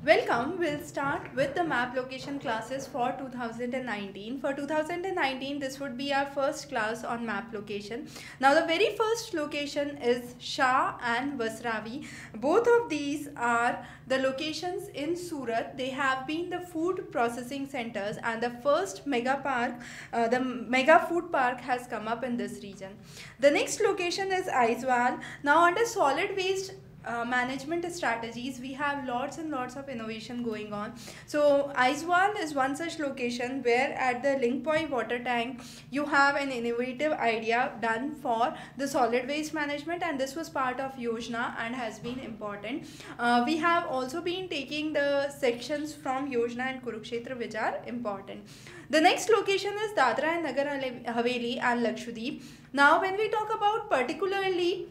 Welcome. We'll start with the map location classes for 2019. For 2019, this would be our first class on map location. Now, the very first location is Shah and Vasravi. Both of these are the locations in Surat. They have been the food processing centers, and the first mega park, the mega food park, has come up in this region. The next location is Aizawl. Now, under solid waste management strategies, we have lots and lots of innovation going on. So Aizawl is one such location where at the Lingpoi water tank you have an innovative idea done for the solid waste management, and this was part of Yojana and has been important. We have also been taking the sections from Yojana and Kurukshetra which are important. The next location is Dadra and Nagar Haveli and Lakshadweep. Now when we talk about particularly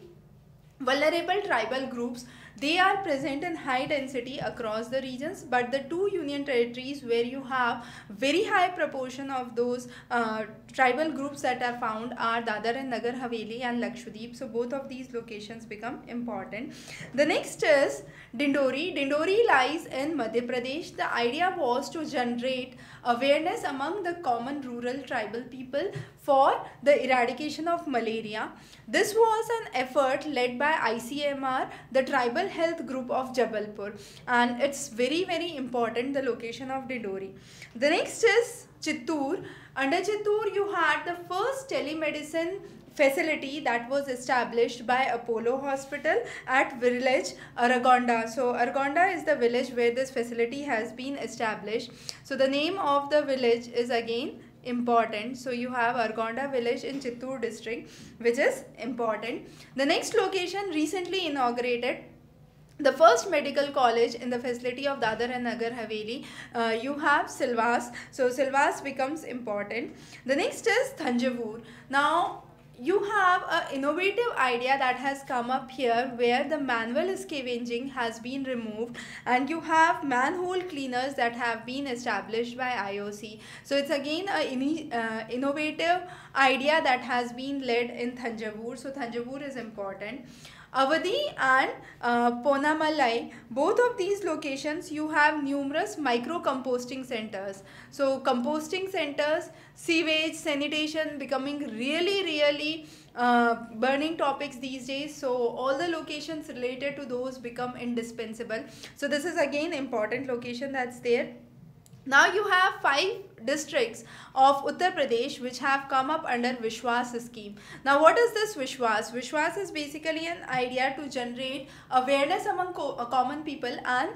vulnerable tribal groups, they are present in high density across the regions, but the two union territories where you have very high proportion of those tribal groups that are found are Dadar and Nagar Haveli and Lakshadweep. So both of these locations become important. The next is Dindori. Dindori lies in Madhya Pradesh. The idea was to generate awareness among the common rural tribal people for the eradication of malaria. This was an effort led by ICMR, the tribal health group of Jabalpur, and it's very important, the location of Dindori. The next is Chittoor. Under Chittoor you had the first telemedicine facility that was established by Apollo Hospital at village Aragonda. So Aragonda is the village where this facility has been established. So the name of the village is again important. So you have Aragonda village in Chittoor district, which is important. The next location recently inaugurated the first medical college in the facility of Dadar and Nagar Haveli. You have Silvas. So Silvas becomes important. The next is Thanjavur. Now you have an innovative idea that has come up here where the manual scavenging has been removed, and you have manhole cleaners that have been established by IOC. So it's again an innovative idea that has been led in Thanjavur. So Thanjavur is important. Avadi and Ponamalai, both of these locations you have numerous micro composting centers. So composting centers, sewage, sanitation becoming really burning topics these days. So all the locations related to those become indispensable. So this is again important location that's there. Now you have 5 districts of Uttar Pradesh which have come up under Vishwas scheme. Now what is this Vishwas? Vishwas is basically an idea to generate awareness among common people and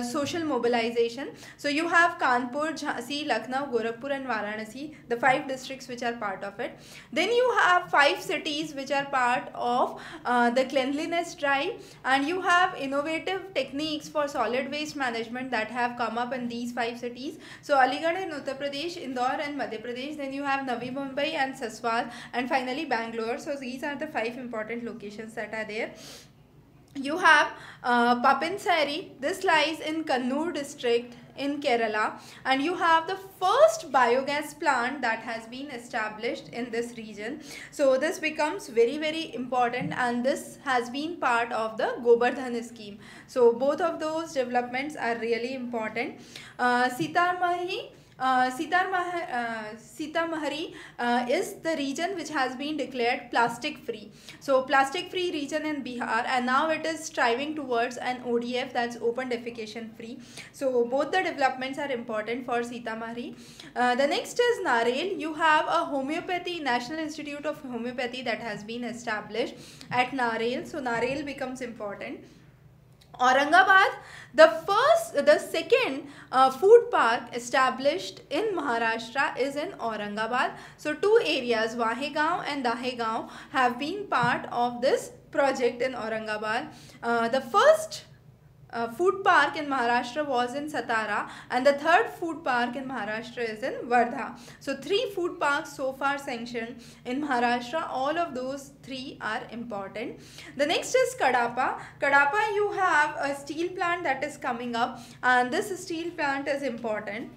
social mobilization. So you have Kanpur, Jhansi, Lucknow, Gorakhpur and Varanasi, the 5 districts which are part of it. Then you have 5 cities which are part of the cleanliness drive, and you have innovative techniques for solid waste management that have come up in these 5 cities. So Aligarh in Uttar Pradesh, Indore and Madhya Pradesh, then you have Navi Mumbai and Saswal, and finally Bangalore. So these are the 5 important locations that are there. You have Papinsari. This lies in Kannur district in Kerala, and you have the first biogas plant that has been established in this region. So this becomes very important, and this has been part of the Gobardhan scheme. So both of those developments are really important. Sitamarhi is the region which has been declared plastic free. So plastic free region in Bihar, and now it is striving towards an ODF, that's open defecation free. So both the developments are important for Sitamarhi. The next is Narel. You have a homeopathy, National Institute of Homeopathy that has been established at Narel. So Narel becomes important. Aurangabad, the second food park established in Maharashtra is in Aurangabad. So 2 areas, Wahegaon and Dahegaon, have been part of this project in Aurangabad. The first food park in Maharashtra was in Satara, and the third food park in Maharashtra is in Wardha. So 3 food parks so far sanctioned in Maharashtra. All of those 3 are important. The next is Kadapa. Kadapa, you have a steel plant that is coming up, and this steel plant is important.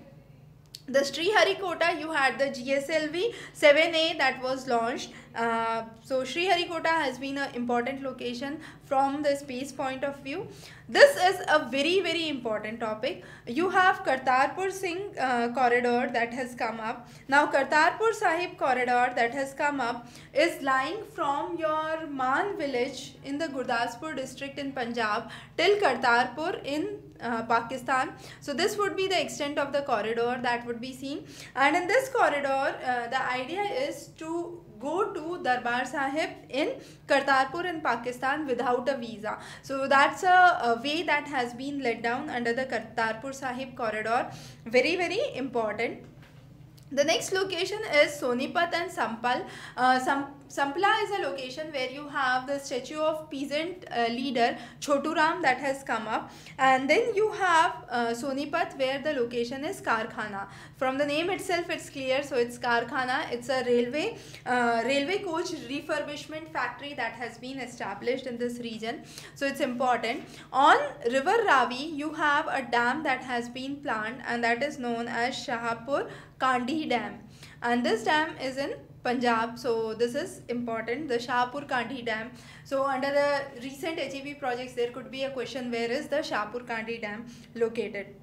The Sriharikota, you had the GSLV 7A that was launched. So Sriharikota has been an important location from the space point of view. This is a very important topic. You have Kartarpur Singh corridor that has come up. Now Kartarpur Sahib corridor that has come up is lying from your Man village in the Gurdaspur district in Punjab till Kartarpur in Pakistan. So this would be the extent of the corridor that would be seen, and in this corridor the idea is to go to Darbar Sahib in Kartarpur in Pakistan without a visa. So that's a way that has been let down under the Kartarpur Sahib corridor. Very important. The next location is Sonipat and Sampal. Sampla is a location where you have the statue of peasant leader Chotu Ram that has come up, and then you have Sonipat where the location is Karkhana. From the name itself it's clear, so it's Karkhana. It's a railway coach refurbishment factory that has been established in this region, so it's important. On river Ravi you have a dam that has been planned, and that is known as Shahpur Kandi Dam, and this dam is in Punjab, so this is important, the Shahpur Kandi Dam. So under the recent HEB projects there could be a question, where is the Shahpur Kandi Dam located?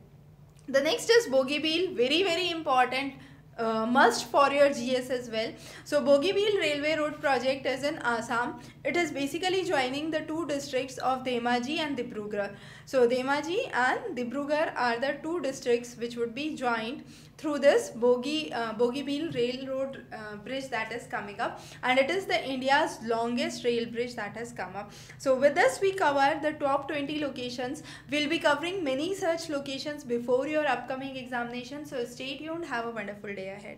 The next is Bogibeel, very important, must for your GS as well. So Bogibeel Railway Road project is in Assam. It is basically joining the two districts of Dhemaji and Dibrugarh. So Dhemaji and Dibrugarh are the two districts which would be joined through this Bogibeel Railroad bridge that is coming up, and it is the India's longest rail bridge that has come up. So with this we cover the top 20 locations. We'll be covering many such locations before your upcoming examination, so stay tuned. Have a wonderful day ahead.